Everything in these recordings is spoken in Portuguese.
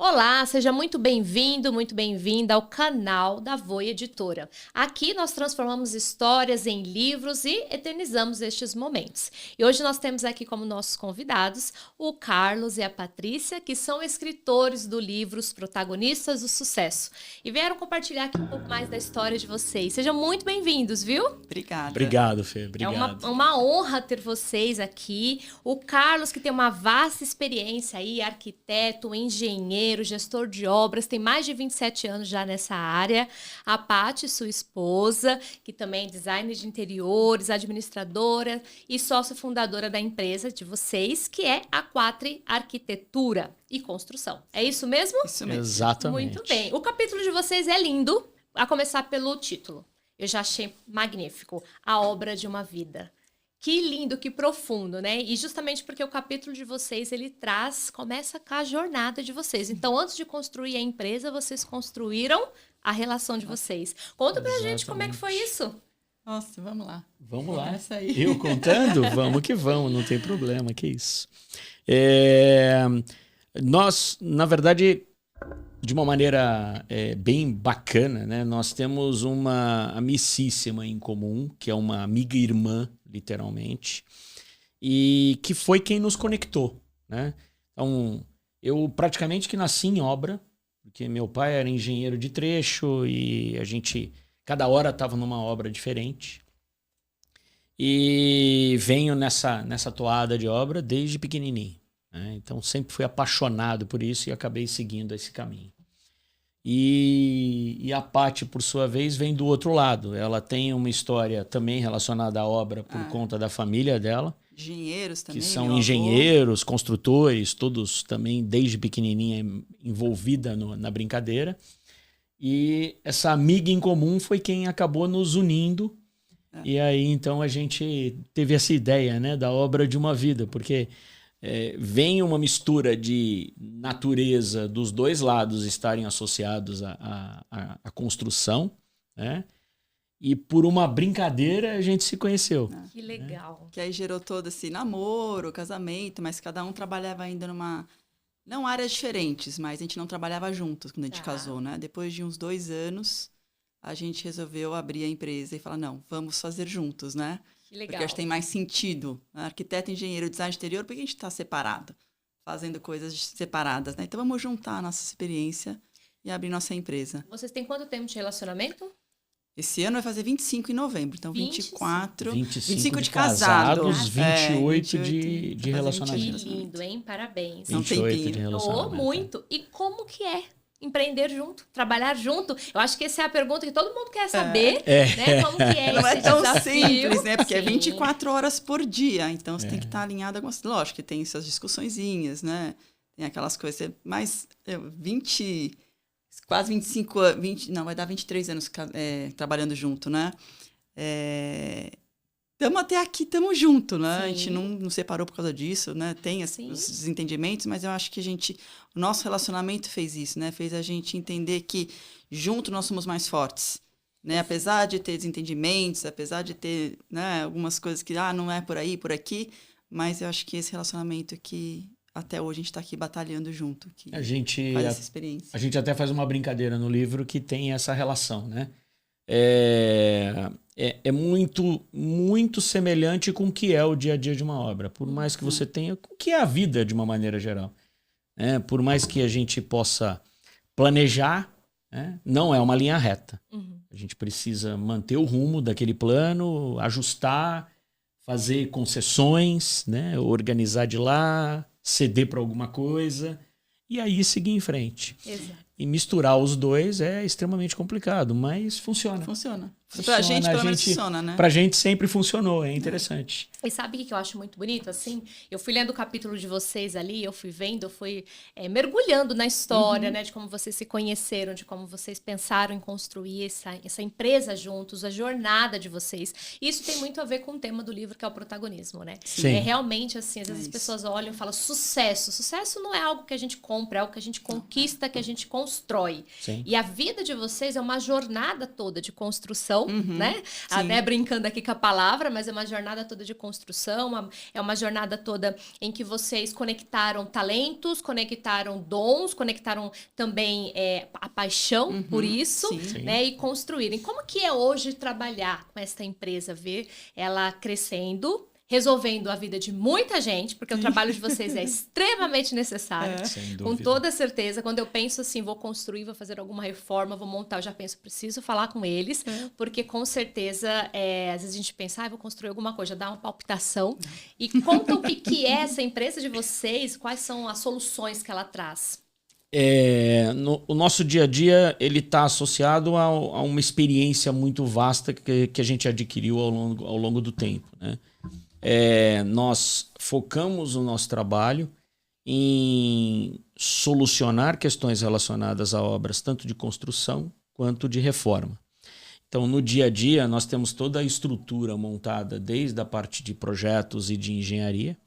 Olá, seja muito bem-vindo, muito bem-vinda ao canal da Voe Editora. Aqui nós transformamos histórias em livros e eternizamos estes momentos. E hoje nós temos aqui como nossos convidados o Carlos e a Patrícia, que são escritores do livro Os Protagonistas do Sucesso. E vieram compartilhar aqui um pouco mais da história de vocês. Sejam muito bem-vindos, viu? Obrigada. Obrigado, Fê. Obrigado. É uma honra ter vocês aqui. O Carlos, que tem uma vasta experiência aí, arquiteto, engenheiro, gestor de obras, tem mais de 27 anos já nessa área. A Paty, sua esposa, que também é designer de interiores, administradora e sócia fundadora da empresa de vocês, que é a Quatri Arquitetura e Construção. É isso mesmo? Isso mesmo. Exatamente. Muito bem. O capítulo de vocês é lindo, a começar pelo título. Eu já achei magnífico. A Obra de uma Vida. Que lindo, que profundo, né? E justamente porque o capítulo de vocês, começa com a jornada de vocês. Então, antes de construir a empresa, vocês construíram a relação de vocês. Conta pra gente como é que foi isso. Nossa, vamos lá. Vamos lá. Começa aí. Eu contando? Vamos que vamos, não tem problema, que isso. Nós, na verdade, de uma maneira bem bacana, né? Nós temos uma amicíssima em comum, que é uma amiga irmã, literalmente, e que foi quem nos conectou, né? Então, eu praticamente que nasci em obra, porque meu pai era engenheiro de trecho e a gente, cada hora estava numa obra diferente. E venho nessa toada de obra desde pequenininho, né? Então, sempre fui apaixonado por isso e acabei seguindo esse caminho. E a Paty, por sua vez, vem do outro lado. Ela tem uma história também relacionada à obra por conta da família dela. Engenheiros também. Que são engenheiros, construtores, todos também desde pequenininha envolvida na brincadeira. E essa amiga em comum foi quem acabou nos unindo. E aí, então, a gente teve essa ideia, né, da obra de uma vida, porque vem uma mistura de natureza dos dois lados estarem associados à construção, né? E por uma brincadeira a gente se conheceu. Que legal. Que aí gerou todo esse namoro, casamento, mas cada um trabalhava ainda não áreas diferentes, mas a gente não trabalhava juntos quando a gente casou, né? Depois de uns 2 anos, a gente resolveu abrir a empresa e falar, não, vamos fazer juntos, né? Que legal. Porque acho que tem mais sentido. Arquiteto, engenheiro, design exterior, por que a gente está separado? Fazendo coisas separadas, né? Então vamos juntar a nossa experiência e abrir nossa empresa. Vocês têm quanto tempo de relacionamento? Esse ano vai fazer 25 em novembro, então 24. 25 de casado. 28 de relacionamento. Que lindo, hein? Parabéns. Não tem 28 de tempinho. relacionamento. Muito. E como que é empreender junto, trabalhar junto? Eu acho que essa é a pergunta que todo mundo quer saber, né? Como que é Não esse é tão desafio? simples, né? Porque é Sim. 24 horas por dia, então você tem que estar alinhado a algumas... Lógico que tem suas discussõezinhas, né? Tem aquelas coisas, mas 20... Quase 25 anos, não, vai dar 23 anos trabalhando junto, né? Estamos até aqui, estamos juntos, né? Sim. A gente não separou por causa disso, né? Tem os desentendimentos, mas eu acho que o nosso relacionamento fez isso, né? Fez a gente entender que junto nós somos mais fortes, né? Apesar de ter desentendimentos, apesar de ter, né, algumas coisas que não é por aí, por aqui, mas eu acho que esse relacionamento aqui... Até hoje a gente está aqui batalhando junto. Que A gente, faz essa experiência. A gente até faz uma brincadeira no livro que tem essa relação, né? É muito, muito semelhante com o que é o dia a dia de uma obra. Por mais que você tenha... O que é a vida de uma maneira geral. Por mais que a gente possa planejar, né? Não é uma linha reta. A gente precisa manter o rumo daquele plano, ajustar, fazer concessões, né? Organizar de lá... ceder para alguma coisa e aí seguir em frente. Exato. E misturar os dois é extremamente complicado, mas funciona. Funciona. Pra gente, pelo menos, funciona, né? Pra gente sempre funcionou, é interessante. E sabe o que eu acho muito bonito? Assim, eu fui lendo o capítulo de vocês ali, eu fui vendo, eu fui mergulhando na história, né? De como vocês se conheceram, de como vocês pensaram em construir essa empresa juntos, a jornada de vocês. E isso tem muito a ver com o tema do livro, que é o protagonismo, né? Sim. É realmente assim, às vezes as pessoas olham e falam sucesso. Sucesso não é algo que a gente compra, é algo que a gente conquista, que a gente constrói. Sim. E a vida de vocês é uma jornada toda de construção construção, né? Sim. Até brincando aqui com a palavra, mas é uma jornada toda de construção, é uma jornada toda em que vocês conectaram talentos, conectaram dons, conectaram também a paixão por isso, Sim. né? E construírem. Como que é hoje trabalhar com essa empresa, ver ela crescendo, resolvendo a vida de muita gente, porque o trabalho de vocês é extremamente necessário. Sem Com dúvida. toda certeza. Quando eu penso assim, vou construir, vou fazer alguma reforma, vou montar, eu já penso, preciso falar com eles, porque com certeza, às vezes a gente pensa, vou construir alguma coisa, já dá uma palpitação. E conta o que é essa empresa de vocês, quais são as soluções que ela traz. O nosso dia a dia ele está associado a uma experiência muito vasta que a gente adquiriu ao longo do tempo, né? Nós focamos o nosso trabalho em solucionar questões relacionadas a obras tanto de construção quanto de reforma. Então, no dia a dia, nós temos toda a estrutura montada desde a parte de projetos e de engenharia,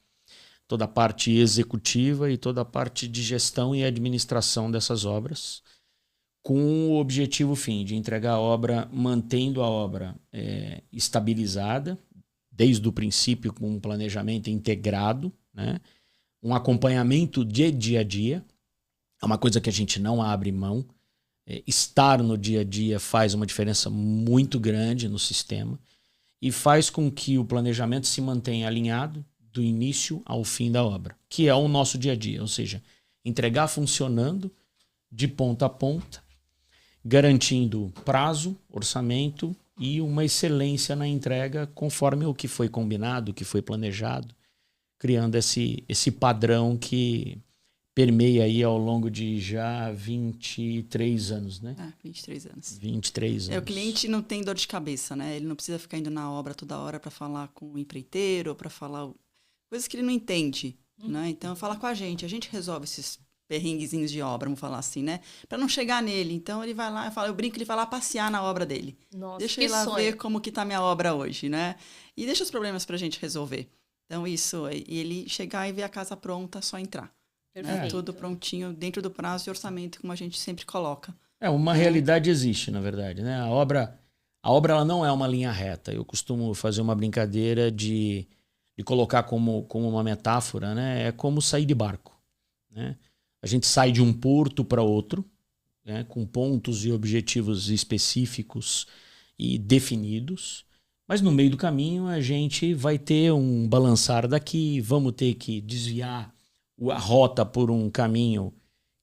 toda a parte executiva e toda a parte de gestão e administração dessas obras, com o objetivo fim de entregar a obra, mantendo a obra estabilizada, desde o princípio com um planejamento integrado, né? Um acompanhamento de dia a dia, é uma coisa que a gente não abre mão. Estar no dia a dia faz uma diferença muito grande no sistema e faz com que o planejamento se mantenha alinhado do início ao fim da obra, que é o nosso dia a dia, ou seja, entregar funcionando de ponta a ponta, garantindo prazo, orçamento e uma excelência na entrega conforme o que foi combinado, o que foi planejado, criando esse padrão que permeia aí ao longo de já 23 anos, né? 23 anos. 23 anos. O cliente não tem dor de cabeça, né? Ele não precisa ficar indo na obra toda hora para falar com o empreiteiro, para falar coisas que ele não entende, né? Então, fala com a gente resolve esses perrenguezinhos de obra, vamos falar assim, né? Para não chegar nele. Então, ele vai lá, eu brinco, ele vai lá passear na obra dele. Nossa, deixa ele lá ver como que tá a minha obra hoje, né? E deixa os problemas pra gente resolver. Então, isso, e ele chegar e ver a casa pronta, só entrar. Né? Tudo prontinho, dentro do prazo e orçamento, como a gente sempre coloca. Uma realidade existe, na verdade, né? A obra ela não é uma linha reta. Eu costumo fazer uma brincadeira de colocar como uma metáfora, né? É como sair de barco, né? A gente sai de um porto para outro, né? Com pontos e objetivos específicos e definidos, mas no meio do caminho a gente vai ter um balançar daqui, vamos ter que desviar a rota por um caminho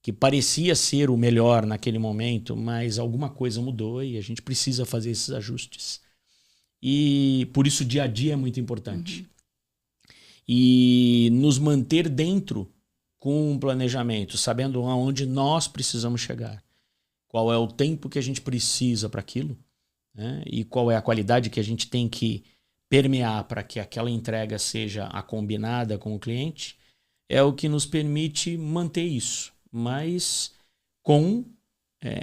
que parecia ser o melhor naquele momento, mas alguma coisa mudou e a gente precisa fazer esses ajustes. E por isso o dia a dia é muito importante. E nos manter dentro com um planejamento, sabendo aonde nós precisamos chegar, qual é o tempo que a gente precisa para aquilo, né? E qual é a qualidade que a gente tem que permear para que aquela entrega seja a combinada com o cliente, é o que nos permite manter isso, mas com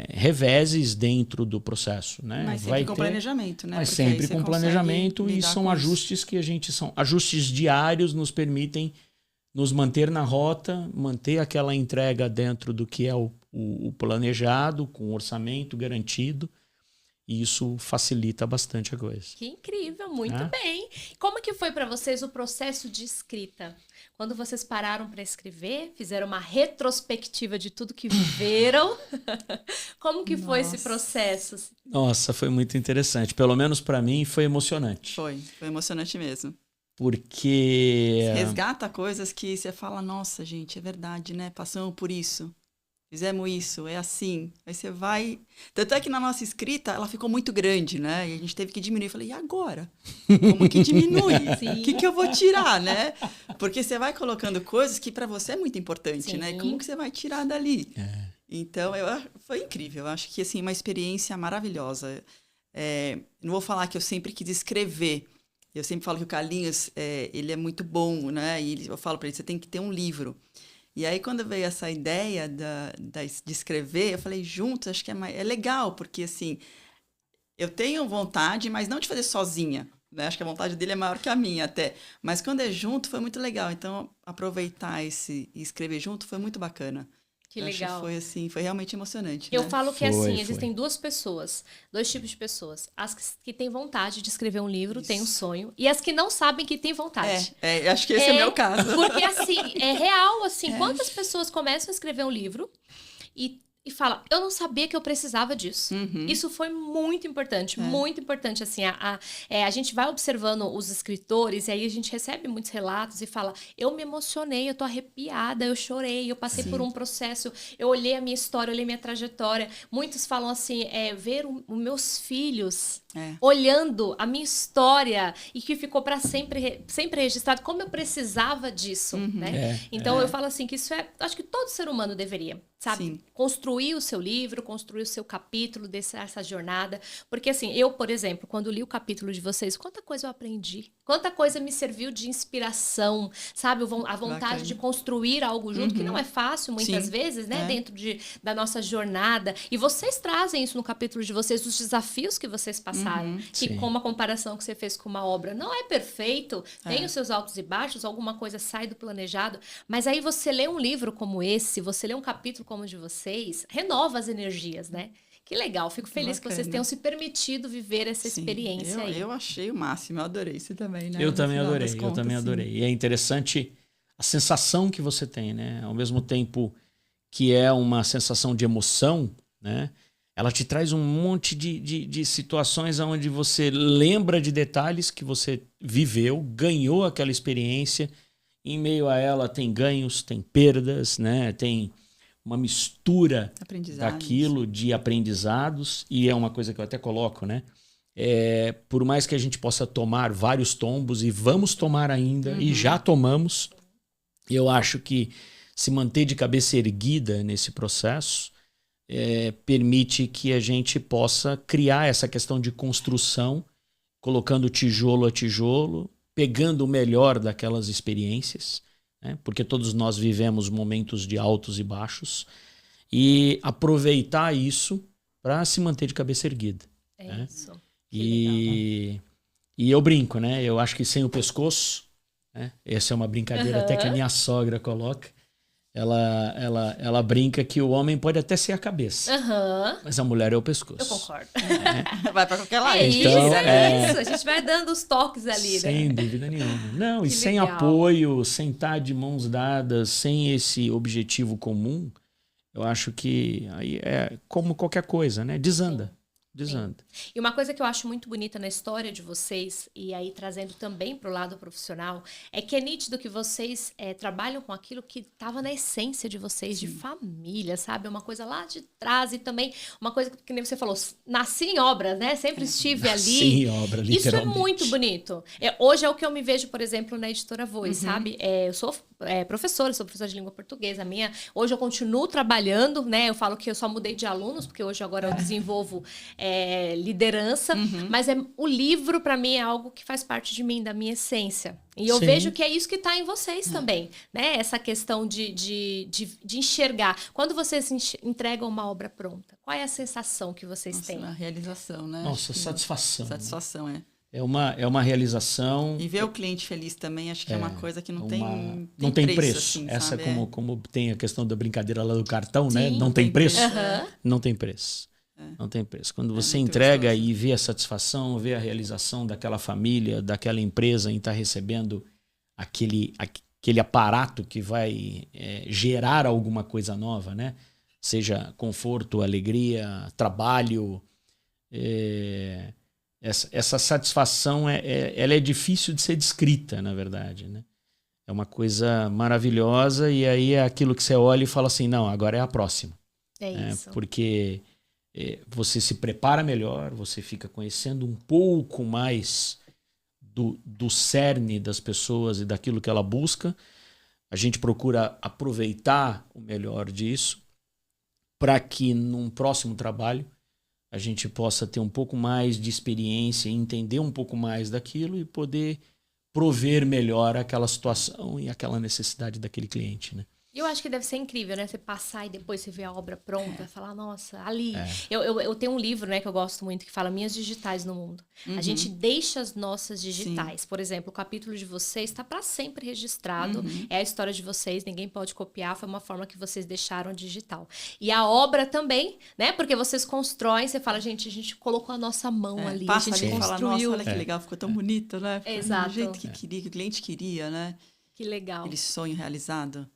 reveses dentro do processo, né? Mas sempre com planejamento, né? Mas sempre com planejamento, e são ajustes que são ajustes diários, nos permitem nos manter na rota, manter aquela entrega dentro do que é o planejado, com orçamento garantido, e isso facilita bastante a coisa. Que incrível, muito bem. Como que foi para vocês o processo de escrita? Quando vocês pararam para escrever, fizeram uma retrospectiva de tudo que viveram, como que foi esse processo? Nossa, foi muito interessante. Pelo menos para mim foi emocionante. Foi emocionante mesmo. Porque você resgata coisas que você fala, nossa, gente, é verdade, né? Passamos por isso. Fizemos isso, é assim. Aí você vai... Tanto é que na nossa escrita, ela ficou muito grande, né? E a gente teve que diminuir. Eu falei, e agora? Como que diminui? O que eu vou tirar, né? Porque você vai colocando coisas que para você é muito importante, né? E como que você vai tirar dali? Então, foi incrível. Eu acho que, assim, uma experiência maravilhosa. Não vou falar que eu sempre quis escrever. Eu sempre falo que o Carlinhos, ele é muito bom, né? E eu falo para ele, você tem que ter um livro. E aí, quando veio essa ideia de escrever, eu falei, juntos, acho que é legal, porque, assim, eu tenho vontade, mas não de fazer sozinha, né? Acho que a vontade dele é maior que a minha, até. Mas quando é junto, foi muito legal. Então, aproveitar e escrever junto foi muito bacana. Que Eu acho legal. foi assim, foi realmente emocionante. Eu né? falo que Foi, assim, foi. existem duas pessoas, dois tipos de pessoas. As que têm vontade de escrever um livro, têm um Isso. sonho, e as que não sabem que têm vontade. Acho que esse é o meu caso. Porque assim, é real, assim, quantas pessoas começam a escrever um livro e falam, eu não sabia que eu precisava disso. Isso foi muito importante, assim, a gente vai observando os escritores e aí a gente recebe muitos relatos e fala, eu me emocionei, eu tô arrepiada, eu chorei, eu passei por um processo, eu olhei a minha história, eu olhei minha trajetória. Muitos falam assim, ver os meus filhos olhando a minha história e que ficou para sempre registrado, como eu precisava disso, né? Então eu falo assim que isso acho que todo ser humano deveria, sabe? Sim. Construir o seu livro, construir o seu capítulo dessa jornada, porque assim, eu, por exemplo, quando li o capítulo de vocês, quanta coisa eu aprendi, quanta coisa me serviu de inspiração, sabe? A vontade Bacana. de construir algo junto, que não é fácil muitas Sim. vezes, né? Dentro da nossa jornada. E vocês trazem isso no capítulo de vocês, os desafios que vocês passaram, que Sim. como a comparação que você fez com uma obra, não é perfeito, tem os seus altos e baixos, alguma coisa sai do planejado, mas aí você lê um livro como esse, você lê um capítulo como o de vocês, renova as energias, né? Que legal, fico feliz que vocês Bacana. tenham se permitido viver essa Sim, experiência aí. eu achei o máximo, eu adorei isso também, né? Eu No também final adorei, das eu contas, também sim. adorei. E é interessante a sensação que você tem, né? Ao mesmo tempo que é uma sensação de emoção, né? Ela te traz um monte de situações onde você lembra de detalhes que você viveu, ganhou aquela experiência. Em meio a ela tem ganhos, tem perdas, né? Tem uma mistura Aprendizados. daquilo, de aprendizados. E é uma coisa que eu até coloco, né? Por mais que a gente possa tomar vários tombos, e vamos tomar ainda, e já tomamos, eu acho que se manter de cabeça erguida nesse processo permite que a gente possa criar essa questão de construção, colocando tijolo a tijolo, pegando o melhor daquelas experiências, né? Porque todos nós vivemos momentos de altos e baixos, e aproveitar isso para se manter de cabeça erguida. né? Isso. Que legal. E eu brinco, né? Eu acho que sem o pescoço, né? Essa é uma brincadeira até que a minha sogra coloca. Ela brinca que o homem pode até ser a cabeça, mas a mulher é o pescoço. Eu concordo. Vai para qualquer lado. É Então, isso. A gente vai dando os toques ali, sem né? dúvida nenhuma. Não, e Que sem legal. apoio, sem estar de mãos dadas, sem esse objetivo comum, eu acho que aí é como qualquer coisa, né? Desanda. E uma coisa que eu acho muito bonita na história de vocês, e aí trazendo também para o lado profissional, é que é nítido que vocês trabalham com aquilo que estava na essência de vocês, de família, sabe? Uma coisa lá de trás e também uma coisa que nem você falou, nasci em obras, né? Sempre estive ali. Nasci em obra, Isso é literalmente. muito bonito. Hoje é o que eu me vejo, por exemplo, na Editora Voz, sabe? Eu sou professora, sou professora de língua portuguesa. Hoje eu continuo trabalhando, né? Eu falo que eu só mudei de alunos, porque hoje agora eu desenvolvo liderança, mas o livro, para mim, é algo que faz parte de mim, da minha essência. E eu Sim. vejo que é isso que está em vocês também, né? Essa questão de enxergar. Quando vocês entregam uma obra pronta, qual é a sensação que vocês têm? A realização, né? Nossa, satisfação. Satisfação, É uma realização. E ver o cliente feliz também, acho que é uma coisa que não não tem preço. Assim, essa sabe? como tem a questão da brincadeira lá do cartão, né? Sim, Não tem preço. Não tem preço. Não tem preço. Quando você muito entrega gostoso. e vê a satisfação, vê a realização daquela família, daquela empresa em estar recebendo aquele aparato que vai gerar alguma coisa nova, né? Seja conforto, alegria, trabalho. Essa satisfação ela é difícil de ser descrita, na verdade, né? É uma coisa maravilhosa, e aí é aquilo que você olha e fala assim, não, agora é a próxima. É isso. Porque você se prepara melhor, você fica conhecendo um pouco mais do cerne das pessoas e daquilo que ela busca. A gente procura aproveitar o melhor disso para que num próximo trabalho a gente possa ter um pouco mais de experiência, entender um pouco mais daquilo e poder prover melhor aquela situação e aquela necessidade daquele cliente, né? Eu acho que deve ser incrível, né? Você passar e depois você ver a obra pronta, falar, nossa, ali. Eu tenho um livro, né, que eu gosto muito, que fala Minhas Digitais no Mundo. A gente deixa as nossas digitais. Por exemplo, o capítulo de vocês está para sempre registrado. É a história de vocês, ninguém pode copiar. Foi uma forma que vocês deixaram digital. E a obra também, né? Porque vocês constroem, você fala, gente, a gente colocou a nossa mão ali. Passa A gente ali e fala, nossa, construiu. olha que legal, ficou tão bonito, né? Exato. Do jeito que queria, que o cliente queria, né? Que legal. Aquele sonho realizado.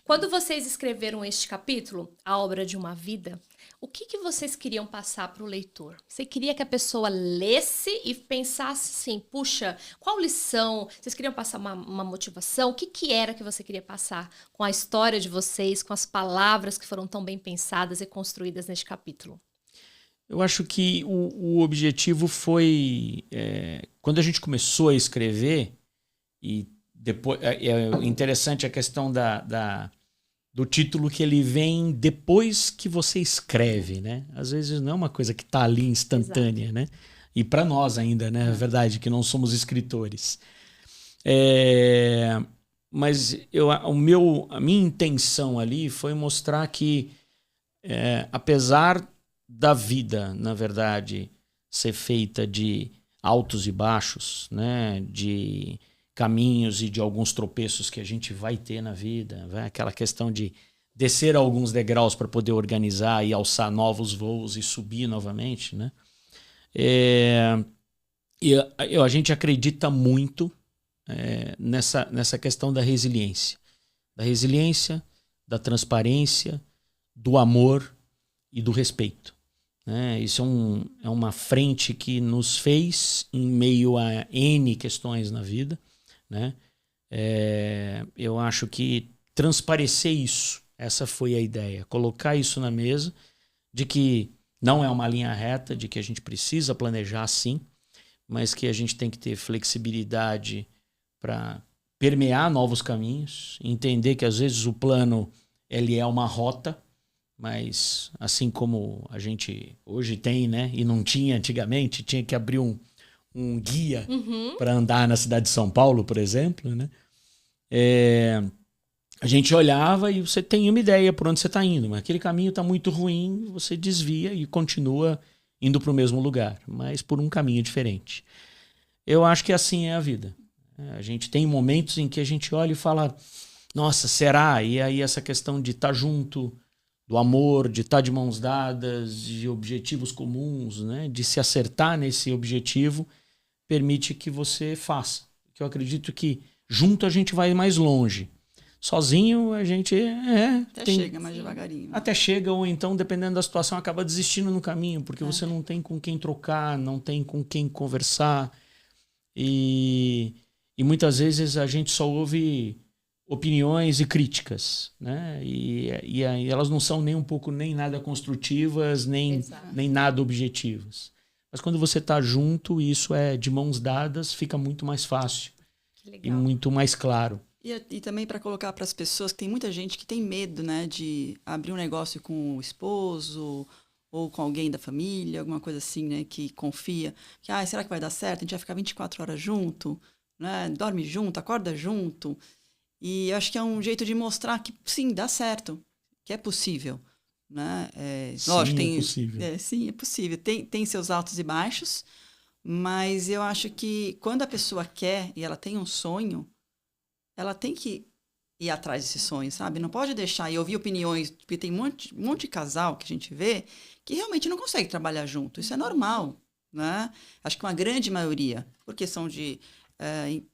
Quando vocês escreveram este capítulo, A Obra de uma Vida, o que vocês queriam passar para o leitor? Você queria que a pessoa lesse e pensasse assim, puxa, qual lição? Vocês queriam passar uma motivação? O que era que você queria passar com a história de vocês, com as palavras que foram tão bem pensadas e construídas neste capítulo? Eu acho que o objetivo foi... quando a gente começou a escrever, e depois, é interessante a questão do título, que ele vem depois que você escreve, né? Às vezes não é uma coisa que está ali instantânea, Exato. Né? E para nós ainda, né? É verdade que não somos escritores. Mas a minha intenção ali foi mostrar que, apesar da vida, na verdade, ser feita de altos e baixos, né? De caminhos e de alguns tropeços que a gente vai ter na vida, aquela questão de descer alguns degraus para poder organizar e alçar novos voos e subir novamente, né? A gente acredita muito nessa questão da resiliência, da transparência, do amor e do respeito, né? Isso é uma frente que nos fez em meio a N questões na vida, né? Eu acho que transparecer isso, essa foi a ideia, colocar isso na mesa, de que não é uma linha reta, de que a gente precisa planejar sim, mas que a gente tem que ter flexibilidade para permear novos caminhos, entender que às vezes o plano ele é uma rota, mas assim como a gente hoje tem, né? E não tinha antigamente, tinha que abrir um guia para andar na cidade de São Paulo, por exemplo, né? A gente olhava e você tem uma ideia por onde você está indo, mas aquele caminho está muito ruim, você desvia e continua indo para o mesmo lugar, mas por um caminho diferente. Eu acho que assim é a vida. A gente tem momentos em que a gente olha e fala, nossa, será? E aí essa questão de estar junto, do amor, de estar de mãos dadas, de objetivos comuns, né? De se acertar nesse objetivo, permite que você faça. Eu acredito que junto a gente vai mais longe. Sozinho a gente chega mais devagarinho. Até chega, ou então, dependendo da situação, acaba desistindo no caminho, porque você não tem com quem trocar, não tem com quem conversar. E muitas vezes a gente só ouve opiniões e críticas, né? E elas não são nem um pouco, nem nada construtivas, nem nada objetivas. Mas quando você está junto, isso é de mãos dadas, fica muito mais fácil e muito mais claro. E também para colocar para as pessoas, que tem muita gente que tem medo, né, de abrir um negócio com o esposo ou com alguém da família, alguma coisa assim, né, que confia, que será que vai dar certo? A gente vai ficar 24 horas junto, né, dorme junto, acorda junto. E eu acho que é um jeito de mostrar que sim, dá certo, que é possível. Né? Lógico, é possível. Sim, é possível. Tem seus altos e baixos, mas eu acho que quando a pessoa quer e ela tem um sonho, ela tem que ir atrás desse sonho, sabe? Não pode deixar e ouvir opiniões, porque tem um monte de casal que a gente vê que realmente não consegue trabalhar junto. Isso é normal, né? Acho que uma grande maioria, por questão de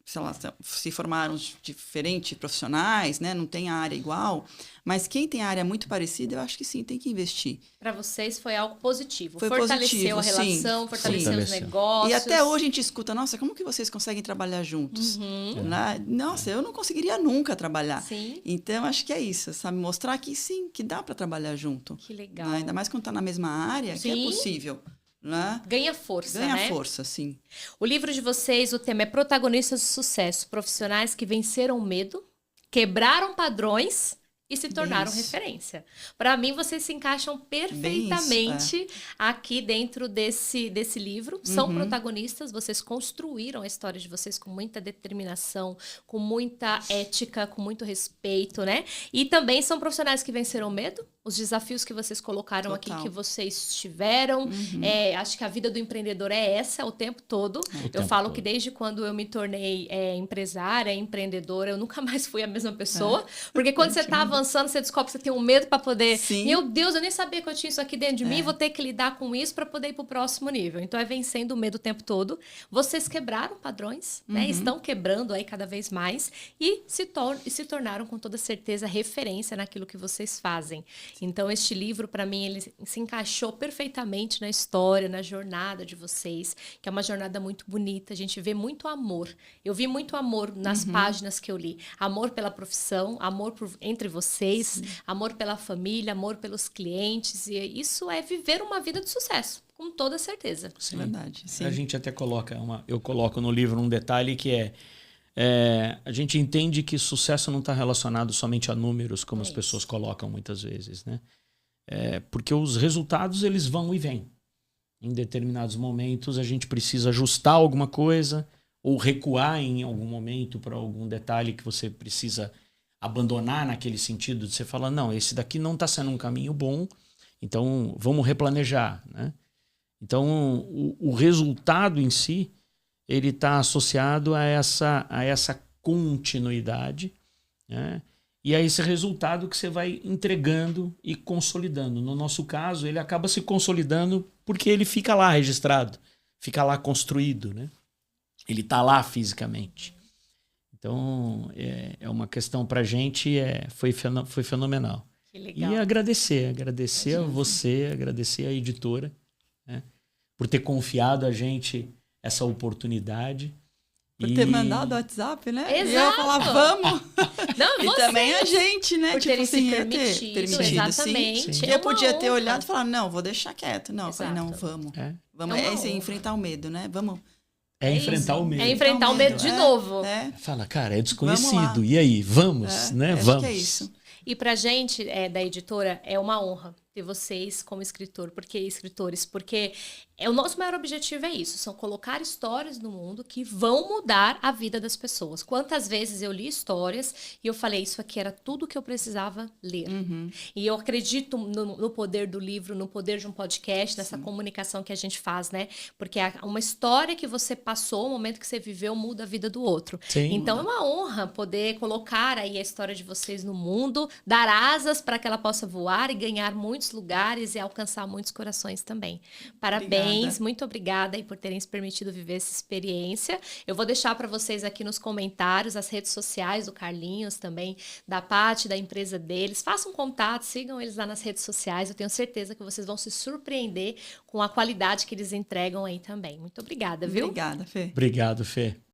sei lá, se formaram diferentes profissionais, né? Não tem a área igual, mas quem tem a área muito parecida, eu acho que sim, tem que investir. Para vocês foi algo positivo. Foi fortaleceu positivo, a relação, sim, fortaleceu os negócios. E até hoje a gente escuta, nossa, como que vocês conseguem trabalhar juntos? Né? Nossa, eu não conseguiria nunca trabalhar. Sim. Então, acho que é isso, sabe? Mostrar que sim, que dá para trabalhar junto. Que legal. Né? Ainda mais quando está na mesma área, que é possível. Né? Ganha força, né? Ganha força, sim. O livro de vocês, o tema é Protagonistas de Sucesso, profissionais que venceram o medo, quebraram padrões e se tornaram Isso. referência. Para mim, vocês se encaixam perfeitamente aqui dentro desse livro. São protagonistas, vocês construíram a história de vocês com muita determinação, com muita ética, com muito respeito, né? E também são profissionais que venceram o medo, os desafios que vocês colocaram aqui, que vocês tiveram. Acho que a vida do empreendedor é essa o tempo todo. Eu falo que desde quando eu me tornei empresária, empreendedora, eu nunca mais fui a mesma pessoa. Porque quando você está avançando, você descobre que você tem um medo para poder... Sim. Meu Deus, eu nem sabia que eu tinha isso aqui dentro de mim, vou ter que lidar com isso para poder ir para o próximo nível. Então, é vencendo o medo o tempo todo. Vocês quebraram padrões, né? Estão quebrando aí cada vez mais e se tornaram, com toda certeza, referência naquilo que vocês fazem. Então, este livro, para mim, ele se encaixou perfeitamente na história, na jornada de vocês, que é uma jornada muito bonita. A gente vê muito amor. Eu vi muito amor nas páginas que eu li. Amor pela profissão, amor entre vocês, amor pela família, amor pelos clientes. E isso é viver uma vida de sucesso, com toda certeza. Sim. Verdade. Sim. A gente até coloca, eu coloco no livro um detalhe que a gente entende que sucesso não está relacionado somente a números, como as pessoas colocam muitas vezes, né? Porque os resultados, eles vão e vêm. Em determinados momentos, a gente precisa ajustar alguma coisa ou recuar em algum momento para algum detalhe que você precisa abandonar, naquele sentido de você falar, não, esse daqui não está sendo um caminho bom, então vamos replanejar, né? Então, o resultado em si, ele está associado a essa continuidade, né? E a esse resultado que você vai entregando e consolidando. No nosso caso, ele acaba se consolidando porque ele fica lá registrado, fica lá construído, né? Ele está lá fisicamente. Então, é uma questão para a gente, foi fenomenal. Que legal. E agradecer a você, agradecer a editora, né, por ter confiado a gente essa oportunidade. Por ter mandado o WhatsApp, né? Exato. E eu falar, vamos! Não, e também a gente, né? Por terem se permitido, exatamente. Sim. E eu podia ter olhado e falar, não, vou deixar quieto. Não, eu falei, não, vamos. Vamos enfrentar o medo, né? Vamos. Enfrentar o medo. É enfrentar o medo de novo. Fala, cara, é desconhecido. E aí, vamos, né? Vamos. Que é isso. E pra gente, da editora, é uma honra ter vocês como escritores, porque o nosso maior objetivo é isso, são colocar histórias no mundo que vão mudar a vida das pessoas. Quantas vezes eu li histórias e eu falei, isso aqui era tudo que eu precisava ler. E eu acredito no poder do livro, no poder de um podcast, nessa comunicação que a gente faz, né? Porque uma história que você passou, o momento que você viveu, muda a vida do outro. Sim. Então é uma honra poder colocar aí a história de vocês no mundo, dar asas para que ela possa voar e ganhar muitos lugares e alcançar muitos corações também. Parabéns, muito obrigada aí por terem se permitido viver essa experiência. Eu vou deixar para vocês aqui nos comentários as redes sociais do Carlinhos também, da Paty, da empresa deles. Façam contato, sigam eles lá nas redes sociais. Eu tenho certeza que vocês vão se surpreender com a qualidade que eles entregam aí também. Muito obrigada, viu? Obrigada, Fê. Obrigado, Fê.